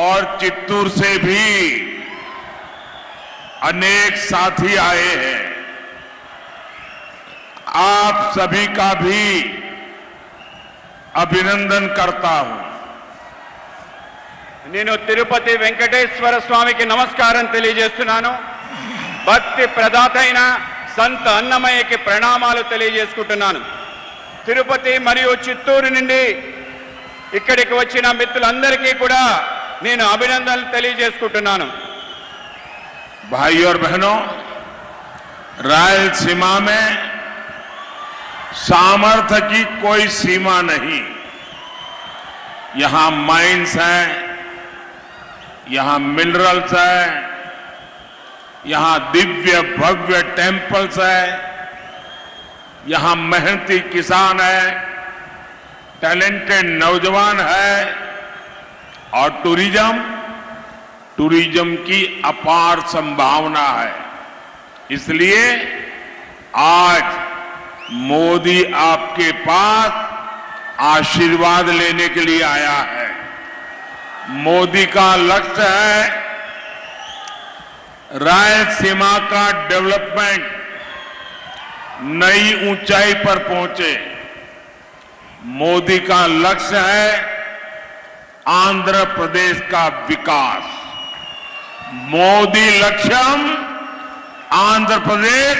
और चित्तूर से भी अनेक साथी आए हैं। आप सभी का भी अभिनंदन करता हूं। నేను తిరుపతి వెంకటేశ్వర స్వామికి నమస్కారం తెలియజేస్తున్నాను. భక్తి ప్రదాతైన సంత అన్నమయ్యకి ప్రణామాలు తెలియజేసుకుంటున్నాను. తిరుపతి మరియు చిత్తూరు నుండి ఇక్కడికి వచ్చిన మిత్రులందరికీ కూడా నేను అభినందనలు తెలియజేసుకుంటున్నాను. भाइयों और बहनों, रायलसीमा में सामर्थ्य की कोई सीमा नहीं। यहां माइंस हैं, यहां मिनरल्स है, यहां दिव्य भव्य टेम्पल्स है, यहां मेहनती किसान है, टैलेंटेड नौजवान है और टूरिज्म की अपार संभावना है। इसलिए आज मोदी आपके पास आशीर्वाद लेने के लिए आया है। मोदी का लक्ष्य है रायलसीमा का डेवलपमेंट नई ऊंचाई पर पहुंचे। मोदी का लक्ष्य है आंध्र प्रदेश का विकास। मोदी लक्ष्यम आंध्र प्रदेश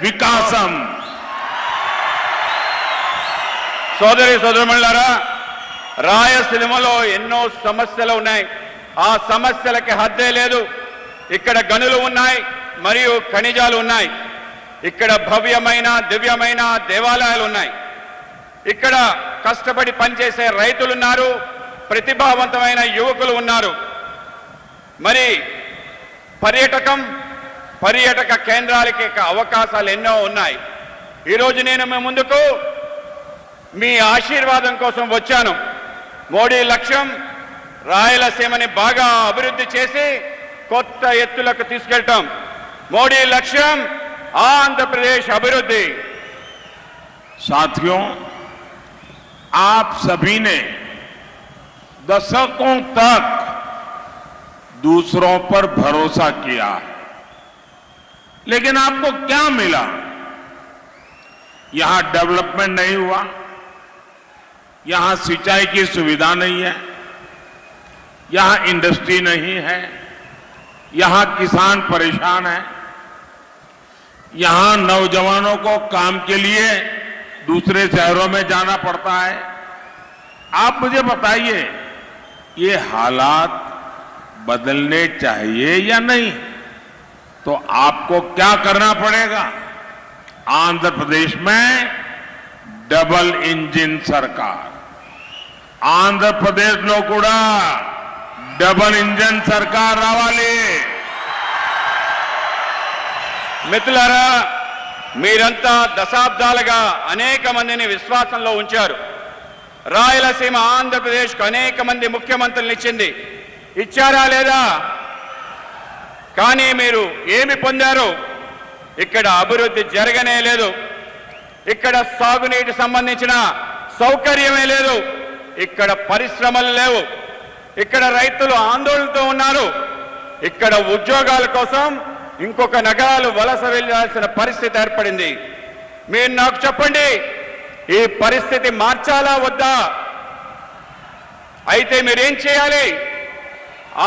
विकासम। సోదరి సోదరులారా, రాయలసీమలో ఎన్నో సమస్యలు ఉన్నాయి. ఆ సమస్యలకి హద్దే లేదు. ఇక్కడ గనులు ఉన్నాయి మరియు ఖనిజాలు ఉన్నాయి. ఇక్కడ భవ్యమైన దివ్యమైన దేవాలయాలు ఉన్నాయి. ఇక్కడ కష్టపడి పనిచేసే రైతులు ఉన్నారు, ప్రతిభావంతమైన యువకులు ఉన్నారు. మరి పర్యాటక కేంద్రాలకి అవకాశాలు ఎన్నో ఉన్నాయి. ఈరోజు నేను మీ ముందుకు మీ ఆశీర్వాదం కోసం వచ్చాను. మోడీ లక్ష్యం రాయలసీమని బాగా అభివృద్ధి చేసి కొత్త ఎత్తులకు తీసుకెళ్ళటం. మోడీ లక్ష్యం आंध्र प्रदेश अभिवृद्धि। साथियों, आप सभी ने दशकों तक दूसरों पर भरोसा किया है, लेकिन आपको क्या मिला? यहां डेवलपमेंट नहीं हुआ, यहां सिंचाई की सुविधा नहीं है, यहां इंडस्ट्री नहीं है, यहां किसान परेशान है, यहां नौजवानों को काम के लिए दूसरे शहरों में जाना पड़ता है। आप मुझे बताइए, ये हालात बदलने चाहिए या नहीं? तो आपको क्या करना पड़ेगा? आंध्र प्रदेश में डबल इंजन सरकार, आंध्र प्रदेश लो कूड़ा डबल इंजन सरकार रावाली। మిత్రులారా, మీరంతా దశాబ్దాలుగా అనేక మందిని విశ్వాసంలో ఉంచారు. రాయలసీమ ఆంధ్రప్రదేశ్కు అనేక మంది ముఖ్యమంత్రులను ఇచ్చారా లేదా? కానీ మీరు ఏమి పొందారు? ఇక్కడ అభివృద్ధి జరగనే లేదు. ఇక్కడ సాగునీటి సంబంధించిన సౌకర్యమే లేదు. ఇక్కడ పరిశ్రమలు లేవు. ఇక్కడ రైతులు ఆందోళనతో ఉన్నారు. ఇక్కడ ఉద్యోగాల కోసం ఇంకొక నగరాలు వలస వెళ్లాల్సిన పరిస్థితి ఏర్పడింది. మీరు నాకు చెప్పండి, ఈ పరిస్థితి మార్చాలా వద్దా? అయితే మీరేం చేయాలి?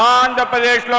ఆంధ్రప్రదేశ్లో